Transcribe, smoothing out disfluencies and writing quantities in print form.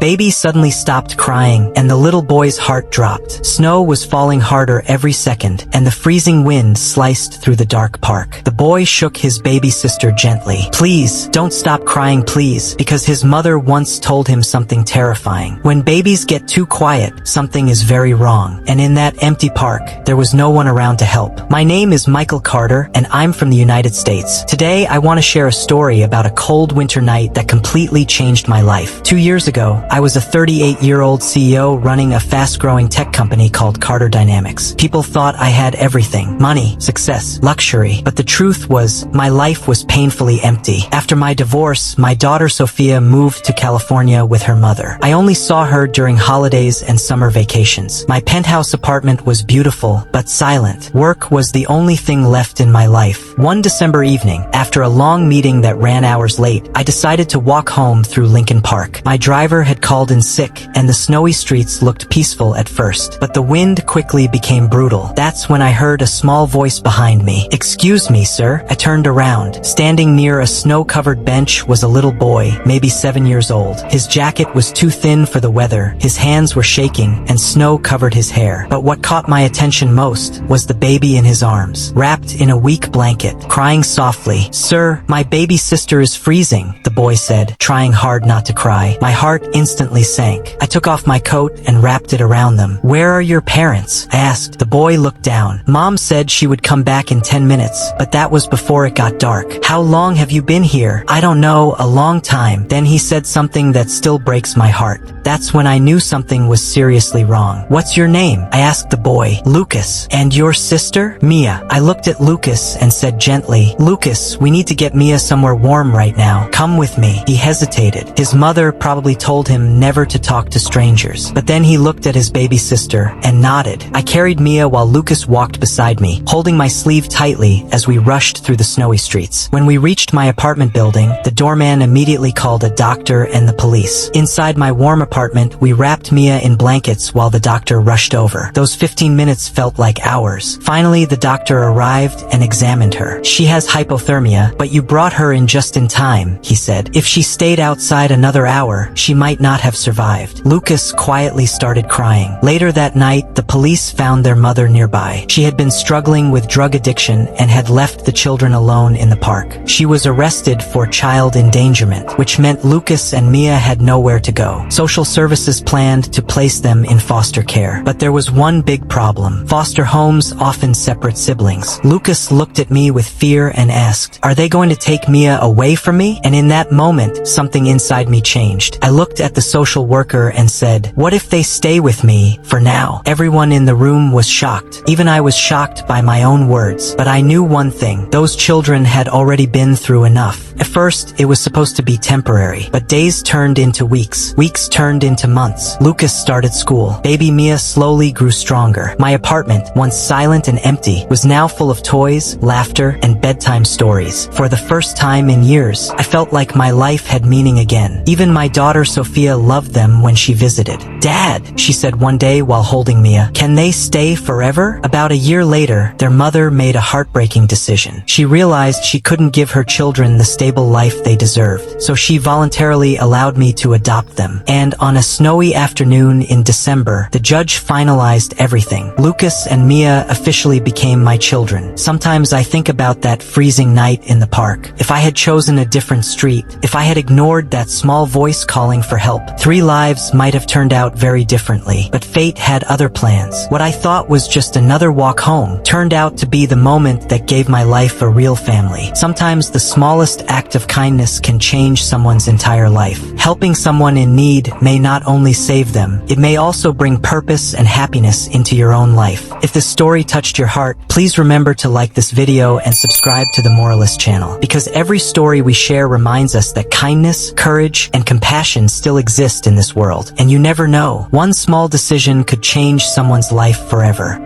baby suddenly stopped crying, and the little boy's heart dropped. Snow was falling harder every second, and the freezing wind sliced through the dark park. The boy shook his baby sister gently. "Please, don't stop crying, please," because his mother once told him something terrifying. When babies get too quiet, something is very wrong. And in that empty park, there was no one around to help. My name is Michael Carter, and I'm from the United States. Today, I want to share a story about a cold winter night that completely changed my life. 2 years ago, I was a 38-year-old CEO running a fast-growing tech company called Carter Dynamics. People thought I had everything: money, success, luxury. But the truth was, my life was painfully empty. After my divorce, my daughter Sophia moved to California with her mother. I only saw her during holidays and summer vacations. My penthouse apartment was beautiful, but silent. Work was the only thing left in my life. One December evening, after a long meeting that ran hours late, I decided to walk home through Lincoln Park. My driver had called in sick, and the snowy streets looked peaceful at first, but the wind quickly became brutal. That's when I heard a small voice behind me. "Excuse me, sir." I turned around. Standing near a snow-covered bench was a little boy, maybe 7 years old. His jacket was too thin for the weather, his hands were shaking, and snow covered his hair. But what caught my attention most was the baby in his arms, wrapped in a weak blanket, crying softly. "Sir, my baby sister is freezing," the boy said, trying hard not to cry. My heart instantly sank. I took off my coat and wrapped it around them. "Where are your parents?" I asked. The boy looked down. "Mom said she would come back in 10 minutes, but that was before it got dark." "How long have you been here?" "I don't know, a long time." Then he said something that still breaks my heart. That's when I knew something was seriously wrong. "What's your name?" I asked the boy. "Lucas." "And your sister?" "Mia." I looked at Lucas and said gently, "Lucas, we need to get Mia somewhere warm right now. Come with me." He hesitated. His mother probably told him never to talk to strangers. But then he looked at his baby sister and nodded. I carried Mia while Lucas walked beside me, holding my sleeve tightly as we rushed through the snowy streets. When we reached my apartment building, the doorman immediately called a doctor and the police. Inside my warm apartment, we wrapped Mia in blankets while the doctor rushed over. Those 15 minutes felt like hours. Finally, the doctor arrived and examined her. "She has hypothermia, but you brought her in just in time," he said. "If she stayed outside another hour, she might not have survived." Lucas quietly started crying. Later that night, the police found their mother nearby. She had been struggling with drug addiction and had left the children alone in the park. She was arrested for child endangerment, which meant Lucas and Mia had nowhere to go. Social services planned to place them in foster care. But there was one big problem. Foster homes often separate siblings. Lucas looked at me with fear and asked, "Are they going to take Mia away from me?" And in that moment, something inside me changed. I looked at the social worker and said, "What if they stay with me for now?" Everyone in the room was shocked. Even I was shocked by my own words. But I knew one thing. Those children had already been through enough. At first, it was supposed to be temporary. But days turned into weeks. Weeks turned into months. Lucas started school. Baby Mia slowly grew stronger. My apartment, once silent and empty, was now full of toys, laughter, and bedtime stories. For the first time in years, I felt like my life had meaning again. Even my daughter Sophia loved them when she visited. "Dad," she said one day while holding Mia, "can they stay forever?" About a year later, their mother made a heartbreaking decision. She realized she couldn't give her children the stable life they deserved, so she voluntarily allowed me to adopt them. And on a snowy afternoon in December, the judge finalized everything. Lucas and Mia officially became my children. Sometimes I think about that freezing night in the park. If I had chosen a different street, if I had ignored that small voice calling for help, 3 lives might have turned out very differently. But fate had other plans. What I thought was just another walk home turned out to be the moment that gave my life a real family. Sometimes the smallest act of kindness can change someone's entire life. Helping someone in need may not only save them, it may also bring purpose and happiness into your own life. If this story touched your heart, please remember to like this video and subscribe to the Moralist channel, because every story we share reminds us that kindness, courage, and compassion still exist in this world. And you never know, one small decision could change someone's life forever.